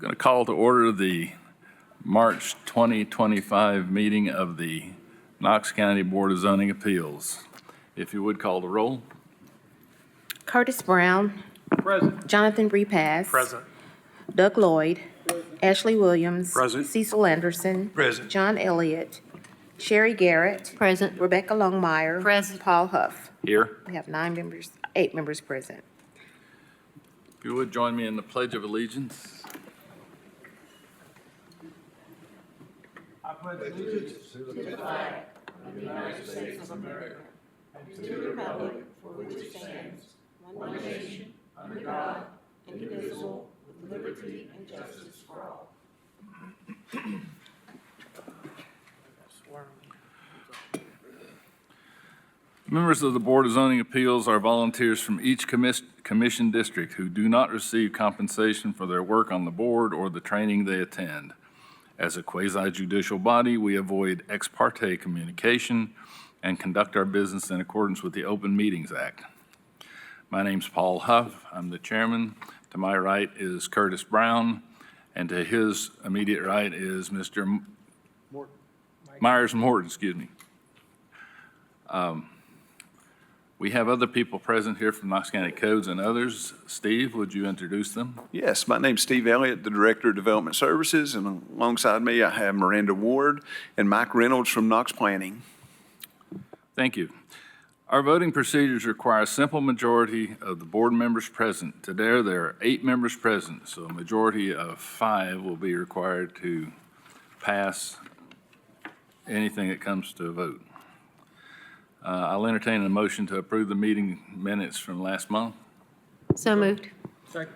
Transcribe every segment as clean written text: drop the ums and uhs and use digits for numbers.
Going to call to order the March 2025 meeting of the Knox County Board of Zoning Appeals. If you would call the roll. Curtis Brown. Present. Jonathan Repass. Present. Doug Lloyd. Ashley Williams. Present. Cecil Anderson. Present. John Elliott. Sherry Garrett. Present. Rebecca Longmire. Present. Paul Huff. Here. We have 8 members present. If you would join me in the Pledge of Allegiance. Members of the Board of Zoning Appeals are volunteers from each commission district who do not receive compensation for their work on the board or the training they attend. As a quasi-judicial body, we avoid ex parte communication and conduct our business in accordance with the Open Meetings Act. My name's Paul Huff. I'm the chairman. To my right is Curtis Brown, and to his immediate right is Mr. Myers Morton, excuse me. We have other people present here from Knox County Codes and others. Steve, would you introduce them? Yes, my name's Steve Elliott, the Director of Development Services, and alongside me I have Miranda Ward and Mike Reynolds from Knox Planning. Thank you. Our voting procedures require a simple majority of the board members present. Today, there are 8 members present, so a majority of 5 will be required to pass anything that comes to a vote. I'll entertain a motion to approve the meeting minutes from last month. So moved. Second.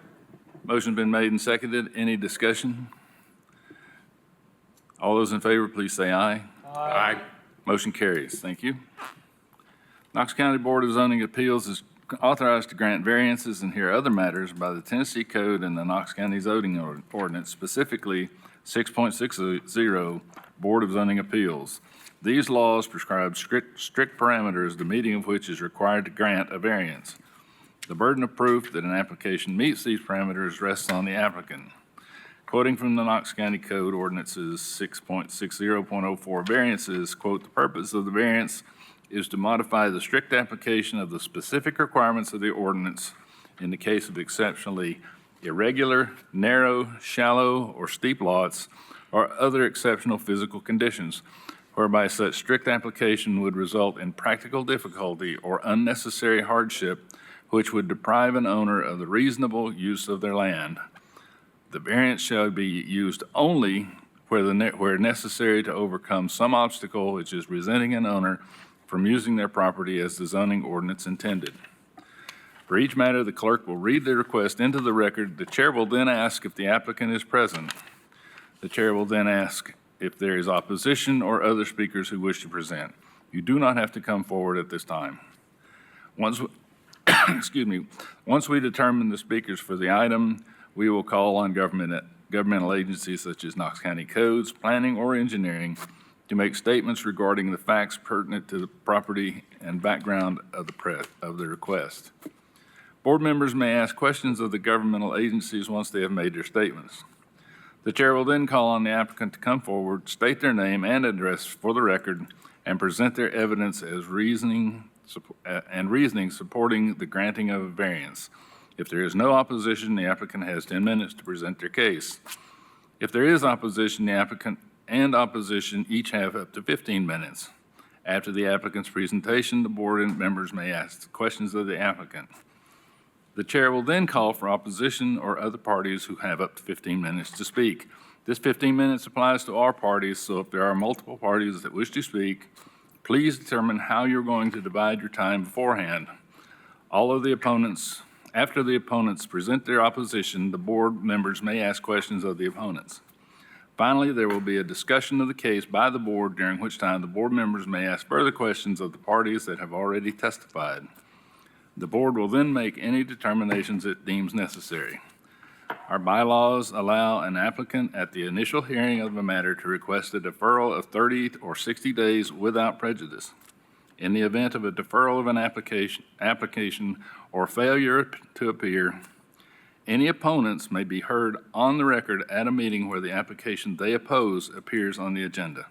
Motion's been made and seconded. Any discussion? All those in favor, please say aye. Aye. Motion carries. Thank you. Knox County Board of Zoning Appeals is authorized to grant variances and hear other matters by the Tennessee Code and the Knox County Zoning Ordinance, specifically 6.60 Board of Zoning Appeals. These laws prescribe strict parameters, the meeting of which is required to grant a variance. The burden of proof that an application meets these parameters rests on the applicant. Quoting from the Knox County Code Ordinances 6.60.04 variances, quote, "The purpose of the variance is to modify the strict application of the specific requirements of the ordinance in the case of exceptionally irregular, narrow, shallow, or steep lots or other exceptional physical conditions, whereby such strict application would result in practical difficulty or unnecessary hardship which would deprive an owner of the reasonable use of their land. The variance shall be used only where necessary to overcome some obstacle which is preventing an owner from using their property as the zoning ordinance intended." For each matter, the clerk will read the request into the record. The chair will then ask if the applicant is present. The chair will then ask if there is opposition or other speakers who wish to present. You do not have to come forward at this time. Once we determine the speakers for the item, we will call on governmental agencies such as Knox County Codes, Planning, or Engineering to make statements regarding the facts pertinent to the property and background of the request. Board members may ask questions of the governmental agencies once they have made their statements. The chair will then call on the applicant to come forward, state their name and address for the record, and present their evidence as reasoning supporting the granting of a variance. If there is no opposition, the applicant has 10 minutes to present their case. If there is opposition, the applicant and opposition each have up to 15 minutes. After the applicant's presentation, the board members may ask questions of the applicant. The chair will then call for opposition or other parties who have up to 15 minutes to speak. This 15 minutes applies to all parties, so if there are multiple parties that wish to speak, please determine how you're going to divide your time beforehand. After the opponents present their opposition, the board members may ask questions of the opponents. Finally, there will be a discussion of the case by the board, during which time the board members may ask further questions of the parties that have already testified. The board will then make any determinations it deems necessary. Our bylaws allow an applicant at the initial hearing of a matter to request a deferral of 30 or 60 days without prejudice. In the event of a deferral of an application or failure to appear, Any opponents may be heard on the record at a meeting where the application they oppose appears on the agenda.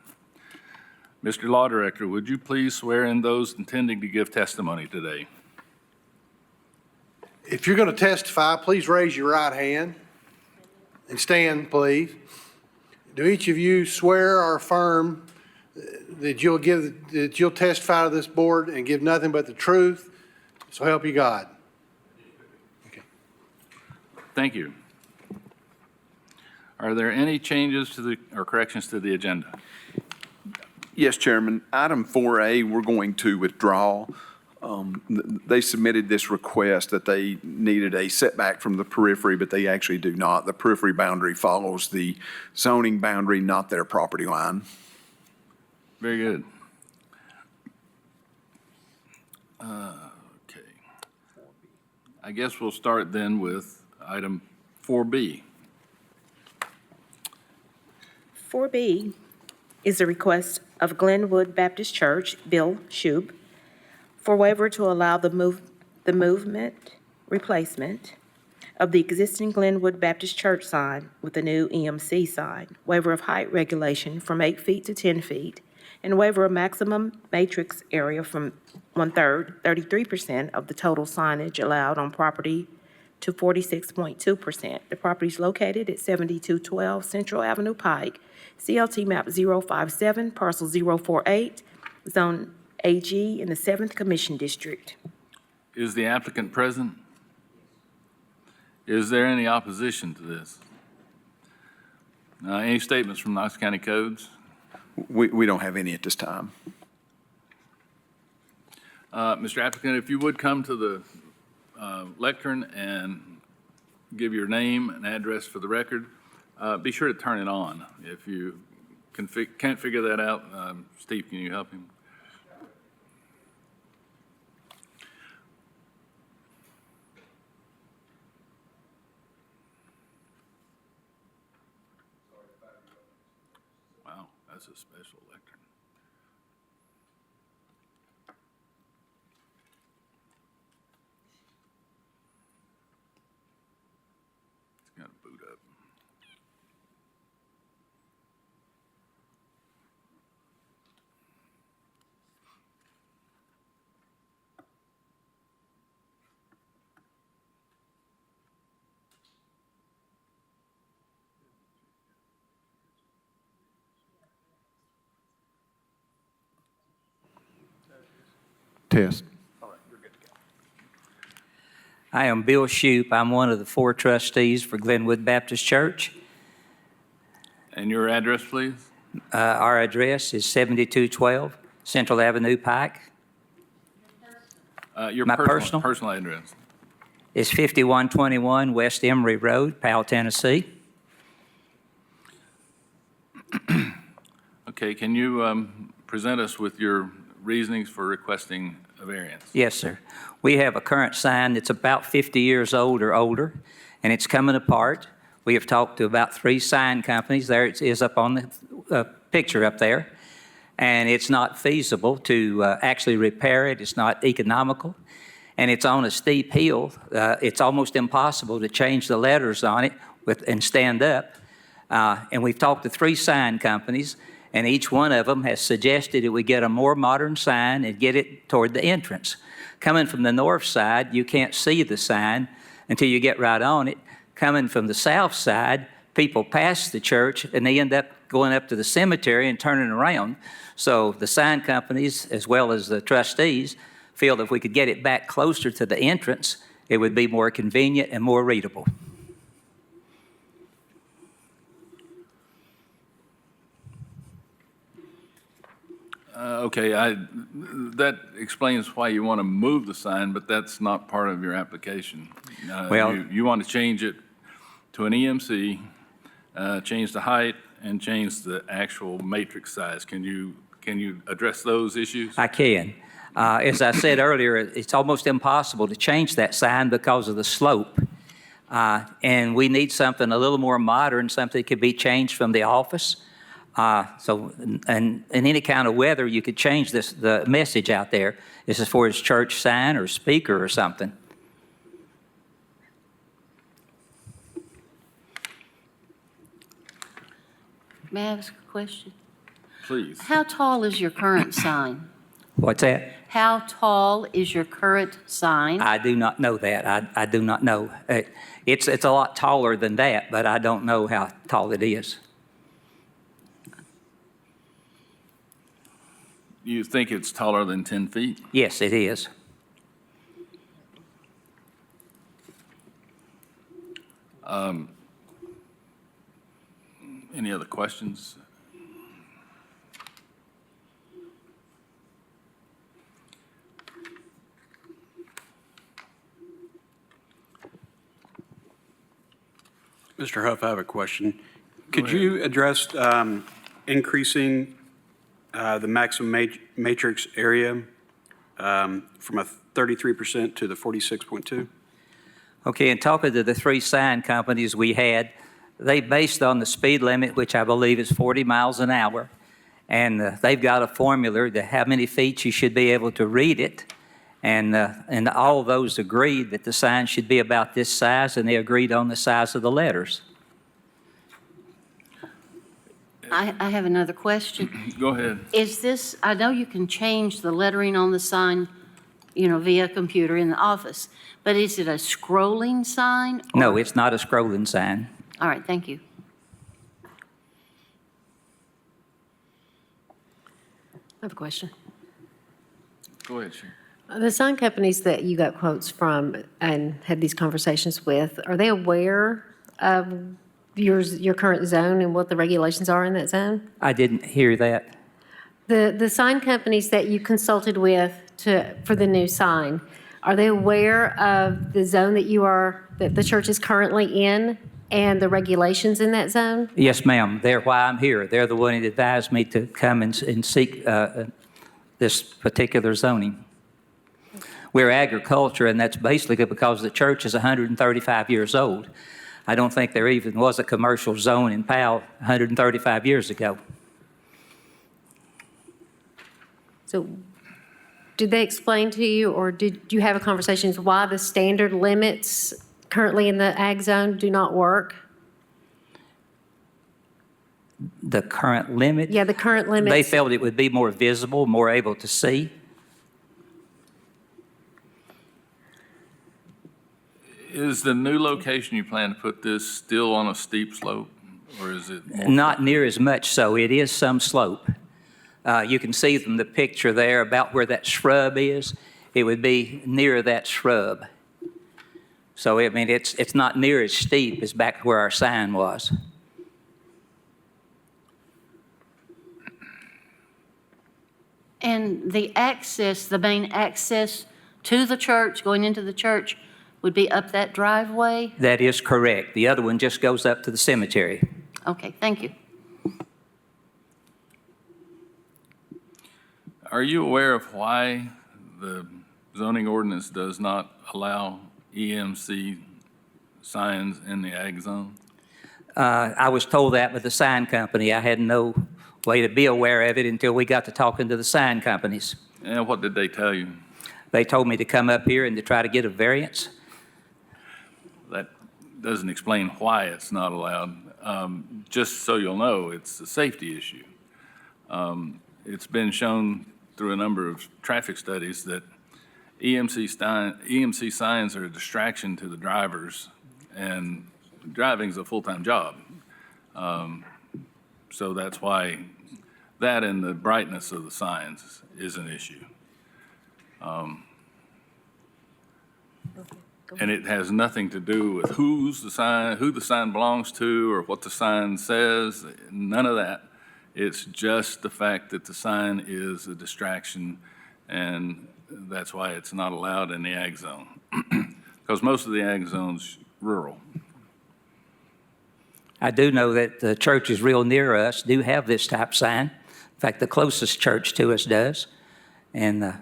Mr. Law Director, would you please swear in those intending to give testimony today? If you're going to testify, please raise your right hand and stand, please. Do each of you swear or affirm that you'll testify to this board and give nothing but the truth? So help you God. Okay. Thank you. Are there any changes or corrections to the agenda? Yes, Chairman. Item 4A, we're going to withdraw. They submitted this request that they needed a setback from the periphery, but they actually do not. The periphery boundary follows the zoning boundary, not their property line. Very good. Okay. I guess we'll start then with item 4B. 4B is a request of Glenwood Baptist Church, Bill Shoup, for waiver to allow the replacement of the existing Glenwood Baptist Church sign with a new EMC sign, waiver of height regulation from 8 feet to 10 feet, and waiver of maximum matrix area from 1/3, 33% of the total signage allowed on property to 46.2%. The property is located at 7212 Central Avenue Pike, CLT map 057, parcel 048, zone AG in the 7th Commission District. Is the applicant present? Is there any opposition to this? Any statements from Knox County Codes? We don't have any at this time. Mr. Applicant, if you would come to the lectern and give your name and address for the record, be sure to turn it on. If you can't figure that out, Steve, can you help him? Wow, that's a special lectern. It's got to boot up. Test. I am Bill Shoup. I'm one of the 4 trustees for Glenwood Baptist Church. And your address, please? Our address is 7212 Central Avenue Pike. Your My personal address. It's 5121 West Emory Road, Powell, Tennessee. Okay, can you present us with your reasonings for requesting a variance? Yes, sir. We have a current sign that's about 50 years old or older, and it's coming apart. We have talked to about 3 sign companies. There it is up on the picture up there. And it's not feasible to actually repair it. It's not economical. And it's on a steep hill. It's almost impossible to change the letters on it and stand up. And we've talked to 3 sign companies, and each one of them has suggested that we get a more modern sign and get it toward the entrance. Coming from the north side, you can't see the sign until you get right on it. Coming from the south side, people pass the church and they end up going up to the cemetery and turning around. So the sign companies, as well as the trustees, feel that if we could get it back closer to the entrance, it would be more convenient and more readable. Okay, that explains why you want to move the sign, but that's not part of your application. Well- You want to change it to an EMC, change the height, and change the actual matrix size. Can you address those issues? I can. As I said earlier, it's almost impossible to change that sign because of the slope. And we need something a little more modern, something that could be changed from the office. And in any kind of weather, you could change the message out there. This is for his church sign or speaker or something. May I ask a question? Please. How tall is your current sign? What's that? How tall is your current sign? I do not know that. I do not know. It's a lot taller than that, but I don't know how tall it is. You think it's taller than 10 feet? Yes, it is. Any other questions? Mr. Huff, I have a question. Could ahead. you address increasing the maximum matrix area from a 33% to the 46.2? Okay, and talking to the three sign companies we had, they based on the speed limit, which I believe is 40 miles an hour, and they've got a formula to how many feet you should be able to read it, and all of those agreed that the sign should be about this size, and they agreed on the size of the letters. I have another question. Go ahead. Is this, I know you can change the lettering on the sign, via computer in the office, but is it a scrolling sign? No, or- it's not a scrolling sign. All right, thank you. I have a question. Go ahead, Sharon. The sign companies that you got quotes from and had these conversations with, are they aware of your current zone and what the regulations are in that zone? I didn't hear that. The sign companies that you consulted with for the new sign, are they aware of the zone that the church is currently in and the regulations in that zone? Yes, ma'am. They're why I'm here. They're the one that advised me to come and seek this particular zoning. We're agriculture, and that's basically because the church is 135 years old. I don't think there even was a commercial zone in Powell 135 years ago. So did they explain to you, or did you have a conversation as why the standard limits currently in the ag zone do not work? The current limit? Yeah, the current limits. They felt it would be more visible, more able to see. Is the new location you plan to put this still on a steep slope, or is it more? Not near as much so. It is some slope. You can see from the picture there about where that shrub is. It would be near that shrub. So, I mean, it's not near as steep as back where our sign was. And the main access to the church, going into the church, would be up that driveway? That is correct. The other one just goes up to the cemetery. Okay, thank you. Are you aware of why the zoning ordinance does not allow EMC signs in the ag zone? I was told that by the sign company. I had no way to be aware of it until we got to talking to the sign companies. And what did they tell you? They told me to come up here and to try to get a variance. That doesn't explain why it's not allowed. Just so you'll know, it's a safety issue. It's been shown through a number of traffic studies that EMC signs are a distraction to the drivers, and driving's a full-time job. So that's why that and the brightness of the signs is an issue. And it has nothing to do with who the sign belongs to, or what the sign says, none of that. It's just the fact that the sign is a distraction, and that's why it's not allowed in the ag zone. Because most of the ag zone's rural. I do know that the churches real near us do have this type sign. In fact, the closest church to us does. And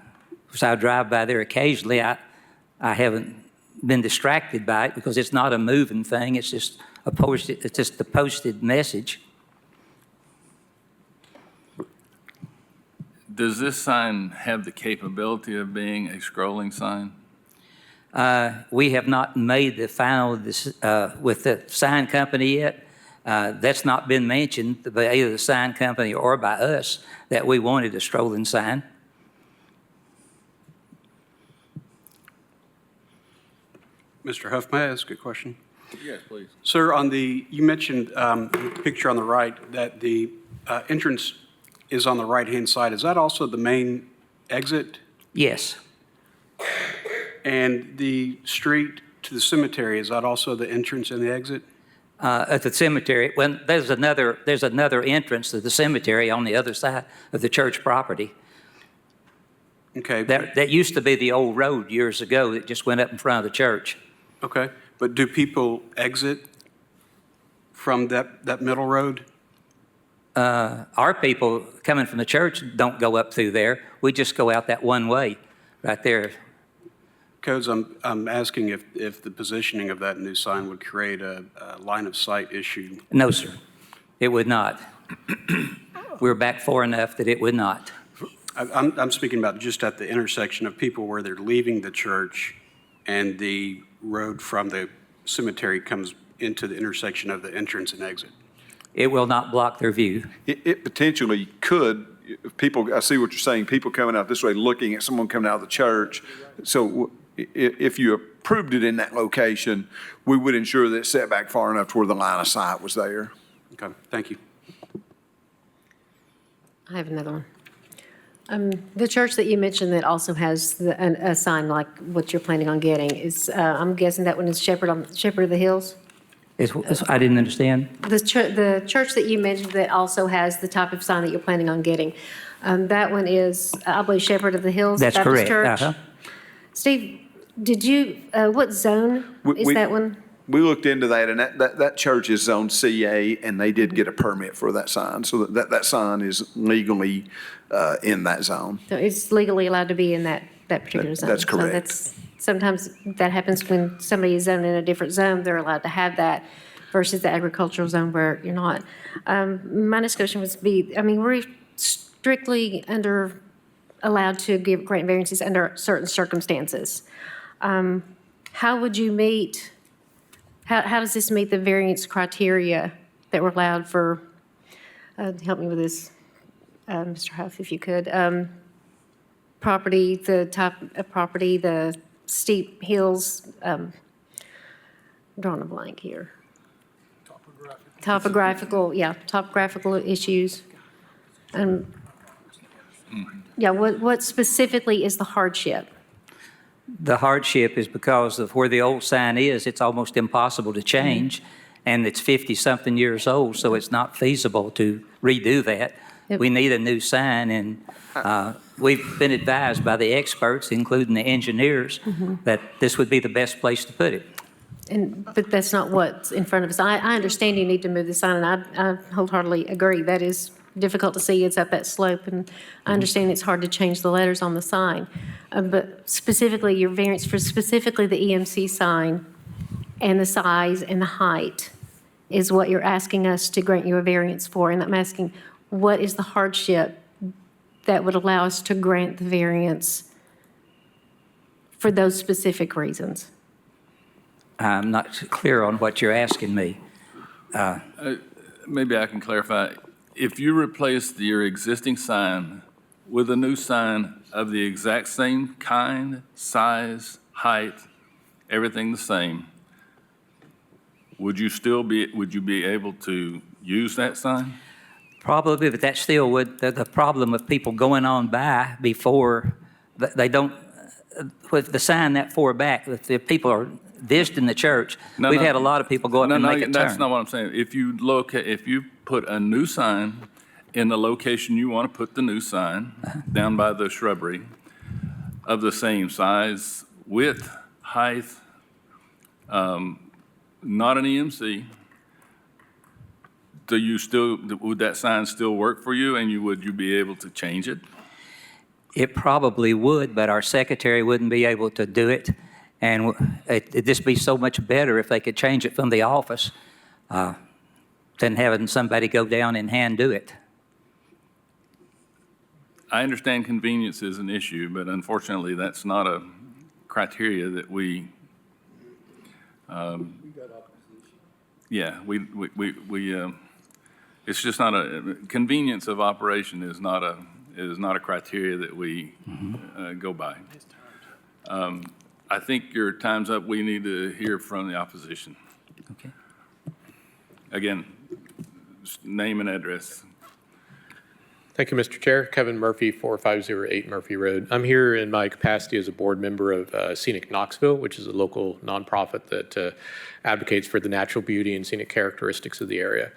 so I drive by there occasionally. I haven't been distracted by it because it's not a moving thing. It's just a posted message. Does this sign have the capability of being a scrolling sign? We have not made the final with the sign company yet. That's not been mentioned by either the sign company or by us that we wanted a strolling sign. Mr. Huff, may I ask a question? Yes, please. Sir, you mentioned the picture on the right that the entrance is on the right-hand side. Is that also the main exit? Yes. And the street to the cemetery, is that also the entrance and the exit? At the cemetery, when there's another entrance to the cemetery on the other side of the church property. Okay. That used to be the old road years ago that just went up in front of the church. Okay, but do people exit from that middle road? Our people coming from the church don't go up through there. We just go out that one way right there. Codes, I'm asking if the positioning of that new sign would create a line of sight issue. No, sir, it would not. We're back far enough that it would not. I'm speaking about just at the intersection of people where they're leaving the church and the road from the cemetery comes into the intersection of the entrance and exit. It will not block their view. It potentially could, if people, I see what you're saying, people coming out this way looking at someone coming out of the church. So if you approved it in that location, we would ensure that it's set back far enough to where the line of sight was there. Okay, thank you. I have another one. The church that you mentioned that also has a sign like what you're planning on getting is, I'm guessing that one is Shepherd of the Hills? I didn't understand. The church that you mentioned that also has the type of sign that you're planning on getting, that one is, I believe, Shepherd of the Hills That's Baptist correct. Church. Steve, did you, what zone is that one? We looked into that, and that church is zone CA, and they did get a permit for that sign. So that sign is legally in that zone. So it's legally allowed to be in that particular zone? That's correct. So that's, sometimes that happens when somebody is zoned in a different zone, they're allowed to have that versus the agricultural zone where you're not. My discussion would be, I mean, we're strictly allowed to grant variances under certain circumstances. How would you meet, how does this meet the variance criteria that were allowed for, help me with this, Mr. Huff, if you could, property, the type of property, the steep hills, I'm drawing a blank here. Topographical issues. Yeah, what specifically is the hardship? The hardship is because of where the old sign is, it's almost impossible to change, and it's 50-something years old, so it's not feasible to redo that. Yep. We need a new sign, and we've been advised by the experts, including the engineers, that this would be the best place to put it. But that's not what's in front of us. I understand you need to move the sign, and I wholehearily agree. That is difficult to see. It's up that slope, and I understand it's hard to change the letters on the sign. But specifically, your variance for specifically the EMC sign and the size and the height is what you're asking us to grant you a variance for. And I'm asking, what is the hardship that would allow us to grant the variance for those specific reasons? I'm not clear on what you're asking me. Maybe I can clarify. If you replace your existing sign with a new sign of the exact same kind, size, height, everything the same, would you be able to use that sign? Probably, but that still would, the problem of people going on by before, they don't, with the sign that far back, if the people are visiting the church, we've had a lot of people go up and make a turn. That's not what I'm saying. If you put a new sign in the location you want to put the new sign, down by the shrubbery, of the same size, width, height, not an EMC, would that sign still work for you, and would you be able to change it? It probably would, but our secretary wouldn't be able to do it. And it'd just be so much better if they could change it from the office than having somebody go down and hand do it. I understand convenience is an issue, but unfortunately, that's not a criteria that we, yeah, it's just not convenience of operation is not a criteria that we go by. I think your time's up. We need to hear from the opposition. Okay. Again, just name and address. Thank you, Mr. Chair. Kevin Murphy, 4508 Murphy Road. I'm here in my capacity as a board member of Scenic Knoxville, which is a local nonprofit that advocates for the natural beauty and scenic characteristics of the area.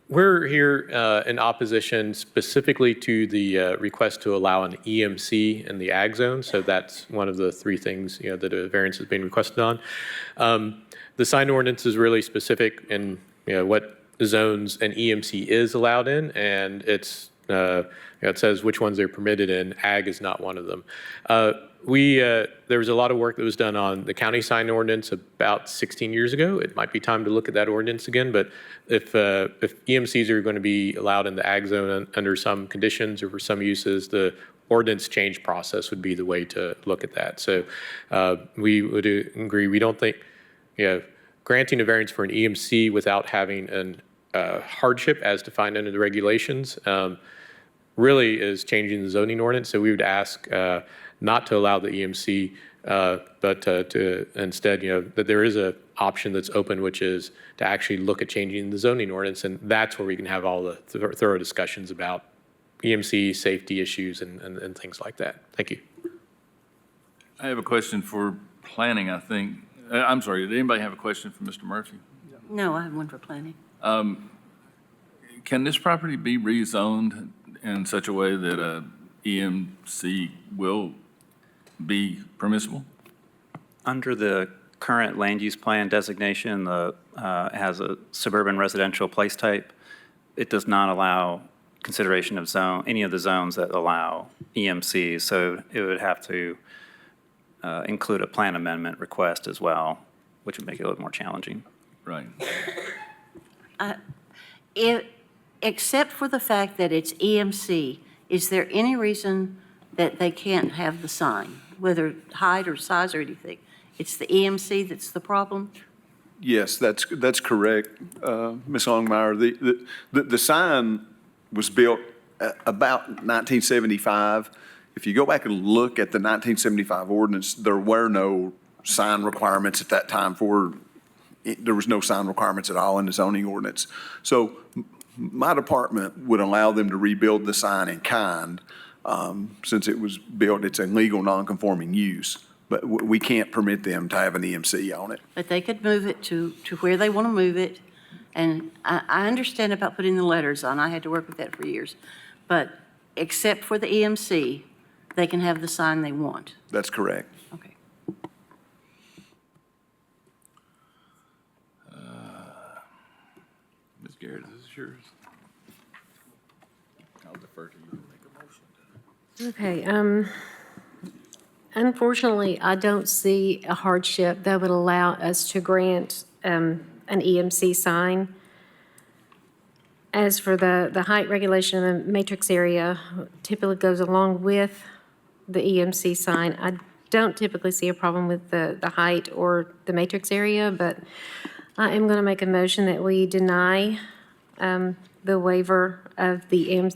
We're here in opposition specifically to the request to allow an EMC in the ag zone. So that's one of the three things that a variance is being requested on. The sign ordinance is really specific in what zones an EMC is allowed in, and it's it says which ones they're permitted in. Ag is not one of them. There was a lot of work that was done on the county sign ordinance about 16 years ago. It might be time to look at that ordinance again, but if EMCs are going to be allowed in the ag zone under some conditions or for some uses, the ordinance change process would be the way to look at that. So we would agree. We don't think granting a variance for an EMC without having an hardship as defined under the regulations really is changing the zoning ordinance. So we would ask not to allow the EMC, but to instead, that there is an option that's open, which is to actually look at changing the zoning ordinance, and that's where we can have all the thorough discussions about EMC safety issues and things like that. Thank you. I have a question for planning, I think. I'm sorry, did anybody have a question for Mr. Murphy? No, I have one for planning. Can this property be rezoned in such a way that a EMC will be permissible? Under the current land use plan designation, has a suburban residential place type. It does not allow consideration of any of the zones that allow EMCs, so it would have to include a plan amendment request as well, which would make it a little more challenging. Right. Except for the fact that it's EMC, is there any reason that they can't have the sign, whether height or size or anything? It's the EMC that's the problem? Yes, that's correct, Ms. Longmire. The sign was built about 1975. If you go back and look at the 1975 ordinance, there were no sign requirements at that time there was no sign requirements at all in the zoning ordinance. So my department would allow them to rebuild the sign in kind. Since it was built, it's a legal non-conforming use, but we can't permit them to have an EMC on it. But they could move it to where they want to move it. And I understand about putting the letters on. I had to work with that for years. But except for the EMC, they can have the sign they want. That's correct. Okay. Ms. Garrett, is this yours? I'll defer to you to make a motion. Okay, unfortunately, I don't see a hardship that would allow us to grant an EMC sign. As for the height regulation in the matrix area, typically goes along with the EMC sign. I don't typically see a problem with the height or the matrix area, but I am going to make a motion that we deny the waiver of the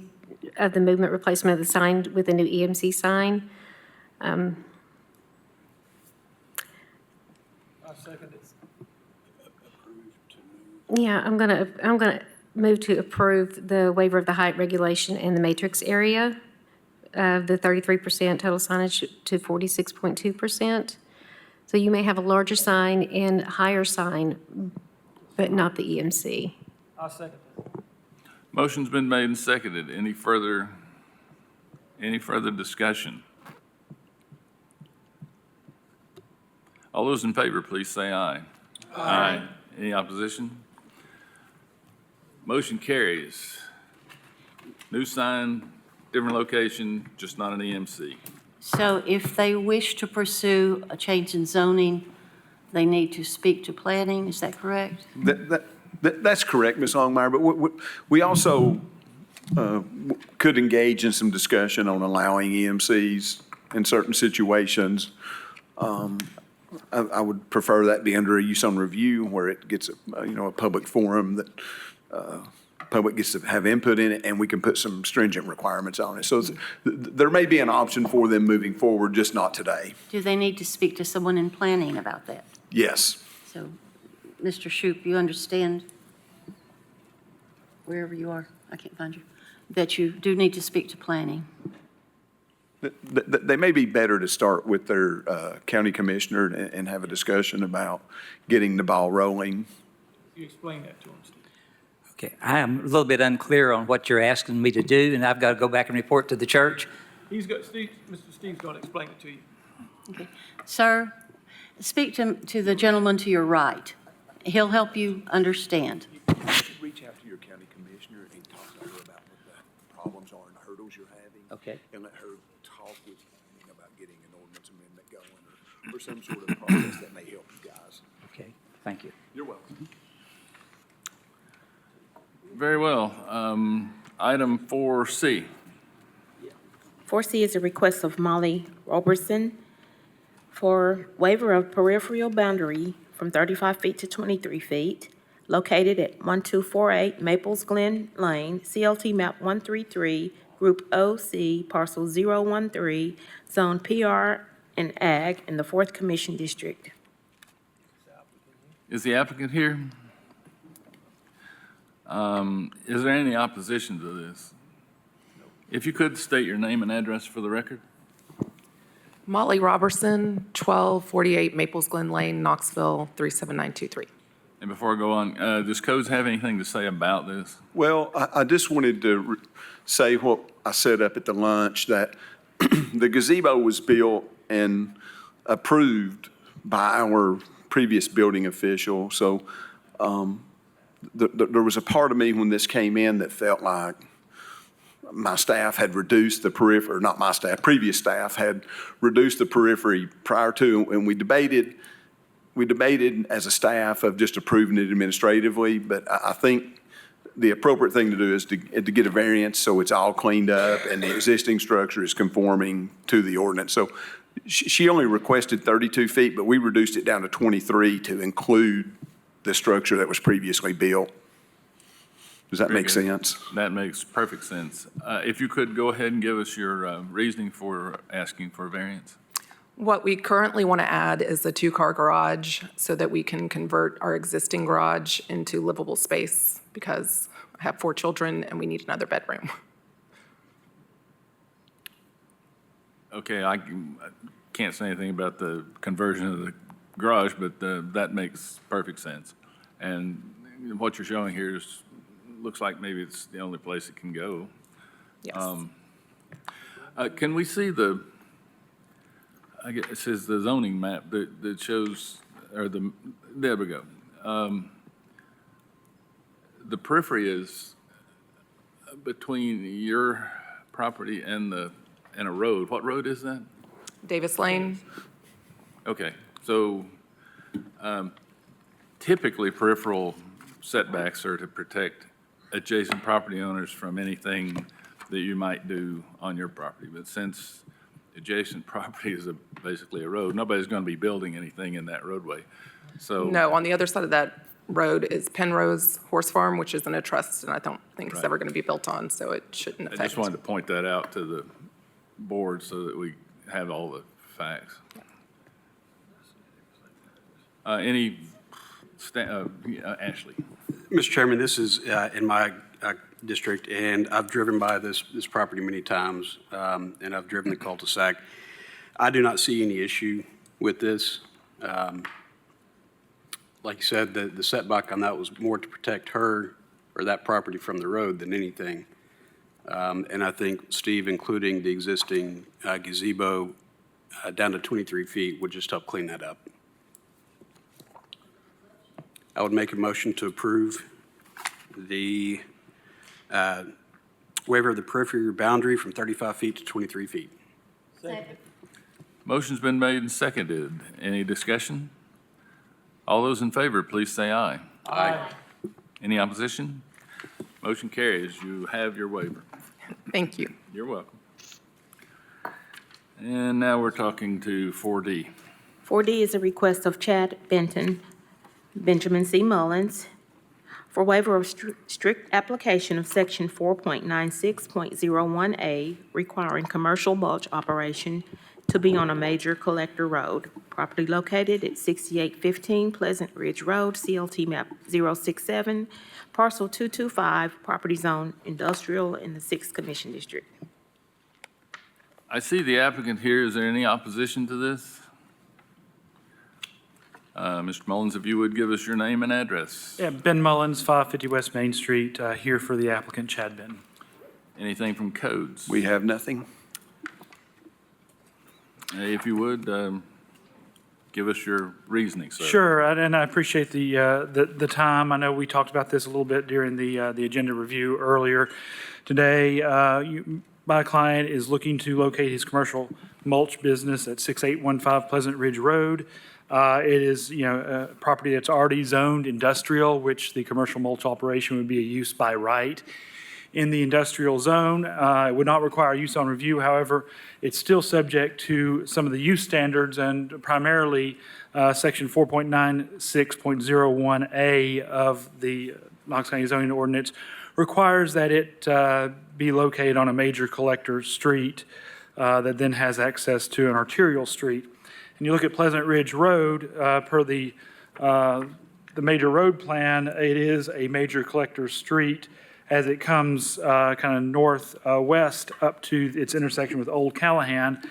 movement replacement of the sign with a new EMC sign. Yeah, I'm gonna move to approve the waiver of the height regulation in the matrix area of the 33% total signage to 46.2%. So you may have a larger sign and higher sign, but not the EMC. I'll second that. Motion's been made and seconded. Any further discussion? All those in favor, please say aye. Aye. Any opposition? Motion carries. New sign, different location, just not an EMC. So if they wish to pursue a change in zoning, they need to speak to planning, is that correct? That's correct, Ms. Longmire, but we also could engage in some discussion on allowing EMCs in certain situations. I would prefer that be under a use on review where it gets, a public forum that public gets to have input in it, and we can put some stringent requirements on it. So there may be an option for them moving forward, just not today. Do they need to speak to someone in planning about that? Yes. So, Mr. Shoup, you understand, wherever you are, I can't find you, that you do need to speak to planning? They may be better to start with their county commissioner and have a discussion about getting the ball rolling. You explain that to them, Steve. Okay, I am a little bit unclear on what you're asking me to do, and I've got to go back and report to the church. Mr. Steve's going to explain it to you. Okay. Sir, speak to the gentleman to your right. He'll help you understand. Reach out to your county commissioner and talk to her about what the problems are and the hurdles you're having. Okay. And let her talk with you about getting an ordinance amendment going or some sort of process that may help you guys. Okay, thank you. You're welcome. Very well. Item 4C. 4C is a request of Molly Robertson for waiver of peripheral boundary from 35 feet to 23 feet, located at 1248 Maples Glen Lane, CLT map 133, Group OC, parcel 013, zone PR and Ag in the 4th Commission District. Is the applicant here? Is there any opposition to this? If you could state your name and address for the record? Molly Robertson, 1248 Maples Glen Lane, Knoxville, 37923. And before I go on, does Codes have anything to say about this? Well, I just wanted to say what I said up at the lunch, that the gazebo was built and approved by our previous building official. So there was a part of me when this came in that felt like my staff had reduced the periphery, not my staff, previous staff had reduced the periphery prior to, and we debated as a staff of just approving it administratively, but I think the appropriate thing to do is to get a variance so it's all cleaned up and the existing structure is conforming to the ordinance. So she only requested 32 feet, but we reduced it down to 23 to include the structure that was previously built. Does that Very make good. sense? That makes perfect sense. If you could go ahead and give us your reasoning for asking for a variance. What we currently want to add is a two-car garage so that we can convert our existing garage into livable space because I have 4 children and we need another bedroom. Okay, I can't say anything about the conversion of the garage, but that makes perfect sense. And what you're showing here looks like maybe it's the only place it can go. Yes. Can we see I guess it says the zoning map that shows, there we go. The periphery is between your property and a road. What road is that? Davis Lane? Okay, so typically peripheral setbacks are to protect adjacent property owners from anything that you might do on your property. But since adjacent property is basically a road, nobody's going to be building anything in that roadway. So No, on the other side of that road is Penrose Horse Farm, which isn't a trust, and I don't think it's Right. ever going to be built on, so it shouldn't I affect. just wanted to point that out to the board so that we have all the facts. Ashley? Mr. Chairman, this is in my district, and I've driven by this property many times, and I've driven the cul-de-sac. I do not see any issue with this. Like you said, the setback on that was more to protect her or that property from the road than anything. And I think, Steve, including the existing gazebo down to 23 feet would just help clean that up. I would make a motion to approve the waiver of the periphery boundary from 35 feet to 23 feet. Motion's been made and seconded. Any discussion? All those in favor, please say aye. Aye. Any opposition? Motion carries. You have your waiver. Thank you. You're welcome. And now we're talking to 4D. 4D is a request of Chad Benton, Benjamin C. Mullins, for waiver of strict application of Section 4.96.01A, requiring commercial mulch operation to be on a major collector road. Property located at 6815 Pleasant Ridge Road, CLT map 067, parcel 225, property zone industrial in the 6th Commission District. I see the applicant here. Is there any opposition to this? Mr. Mullins, if you would give us your name and address. Yeah, Ben Mullins, 550 West Main Street, here for the applicant, Chad Benton. Anything from codes? We have nothing. If you would, give us your reasoning, sir. Sure, and I appreciate the time. I know we talked about this a little bit during the agenda review earlier today. My client is looking to locate his commercial mulch business at 6815 Pleasant Ridge Road. It is, a property that's already zoned industrial, which the commercial mulch operation would be a use by right. In the industrial zone, it would not require use on review. However, it's still subject to some of the use standards, and primarily Section 4.96.01A of the Knox County zoning ordinance requires that it be located on a major collector street that then has access to an arterial street. And you look at Pleasant Ridge Road, per the major road plan, it is a major collector street as it comes kind of northwest up to its intersection with Old Callahan.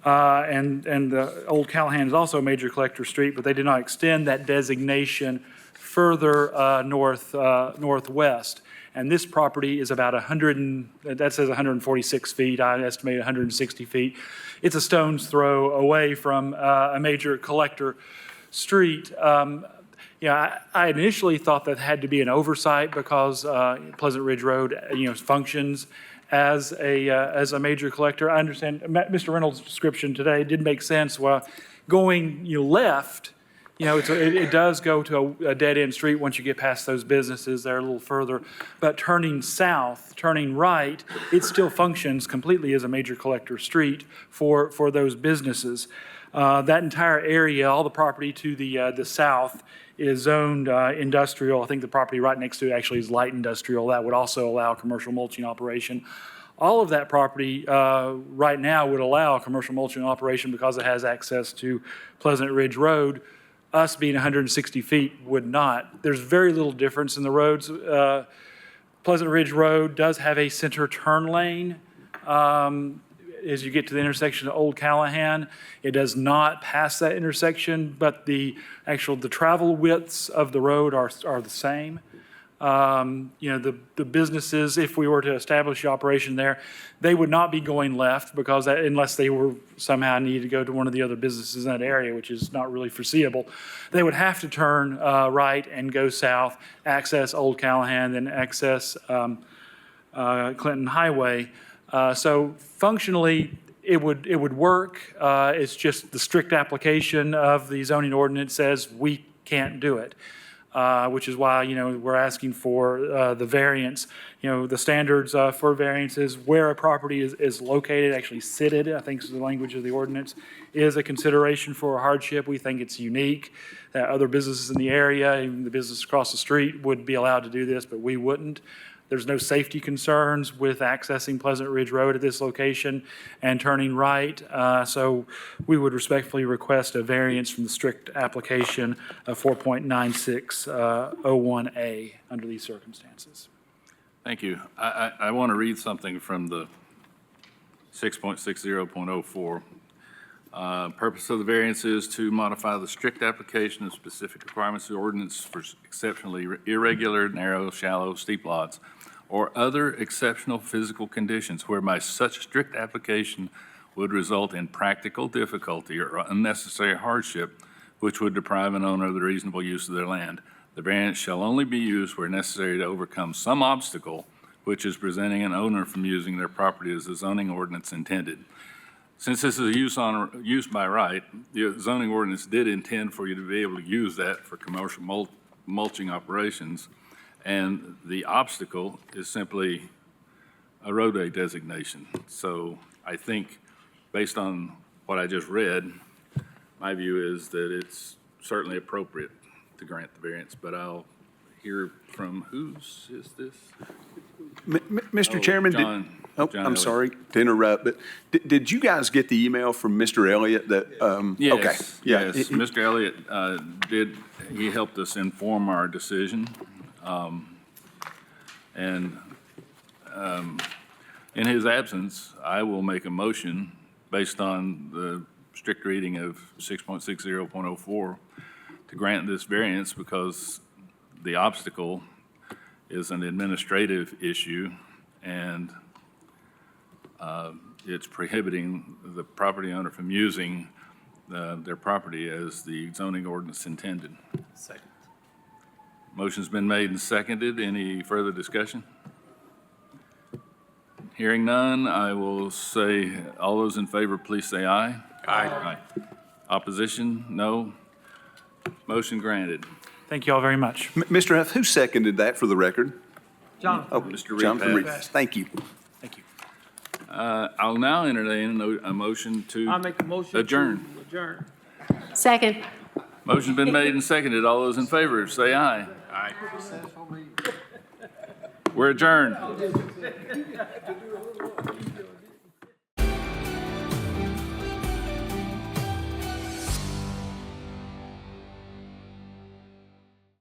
And the Old Callahan is also a major collector street, but they did not extend that designation further northwest. And this property is about that says 146 feet, I estimate 160 feet. It's a stone's throw away from a major collector street. I initially thought that had to be an oversight because Pleasant Ridge Road, functions as a major collector. I understand Mr. Reynolds' description today did make sense. Well, going left, it does go to a dead-end street once you get past those businesses. They're a little further. But turning south, turning right, it still functions completely as a major collector street for those businesses. That entire area, all the property to the south, is zoned industrial. I think the property right next to it actually is light industrial. That would also allow commercial mulching operation. All of that property right now would allow a commercial mulching operation because it has access to Pleasant Ridge Road. Us being 160 feet would not. There's very little difference in the roads. Pleasant Ridge Road does have a center turn lane as you get to the intersection of Old Callahan. It does not pass that intersection, but the travel widths of the road are the same. The businesses, if we were to establish the operation there, they would not be going left because unless they were somehow needed to go to one of the other businesses in that area, which is not really foreseeable. They would have to turn right and go south, access Old Callahan, then access Clinton Highway. So functionally, it would work. It's just the strict application of the zoning ordinance says we can't do it. Which is why, we're asking for the variance. The standards for variances, where a property is located, actually sited, I think is the language of the ordinance, is a consideration for a hardship. We think it's unique that other businesses in the area, even the business across the street, would be allowed to do this, but we wouldn't. There's no safety concerns with accessing Pleasant Ridge Road at this location and turning right. So we would respectfully request a variance from the strict application of 4.9601A under these circumstances. Thank you. I want to read something from the 6.60.04. Purpose of the variance is to modify the strict application of specific requirements of the ordinance for exceptionally irregular, narrow, shallow, steep lots, or other exceptional physical conditions whereby such strict application would result in practical difficulty or unnecessary hardship, which would deprive an owner of the reasonable use of their land. The variance shall only be used where necessary to overcome some obstacle which is preventing an owner from using their property as the zoning ordinance intended. Since this is a use by right, the zoning ordinance did intend for you to be able to use that for commercial mulching operations, and the obstacle is simply a roadway designation. So I think, based on what I just read, my view is that it's certainly appropriate to grant the variance, but I'll hear from whose is this? Mr. Oh, Chairman, John I'm Elliott. sorry to interrupt, but did you guys get the email from Mr. Elliott that, okay? Yes, Yeah, yes. Mr. Elliott he helped us inform our decision. And in his absence, I will make a motion based on the strict reading of 6.60.04 to grant this variance because the obstacle is an administrative issue and it's prohibiting the property owner from using their property as the zoning ordinance intended. Second. Motion's been made and seconded. Any further discussion? Hearing none, I will say, all those in favor, please say aye. Aye. Opposition, no. Motion granted. Thank you all very much. Mr. Huff, who seconded that for the record? Jonathan. Oh, Mr. Jonathan Reed Reed. passed. Thank you. Thank you. I'll now entertain a motion to I make a motion adjourn. to adjourn. Second. Motion's been made and seconded. All those in favor, say aye. Aye. We're adjourned.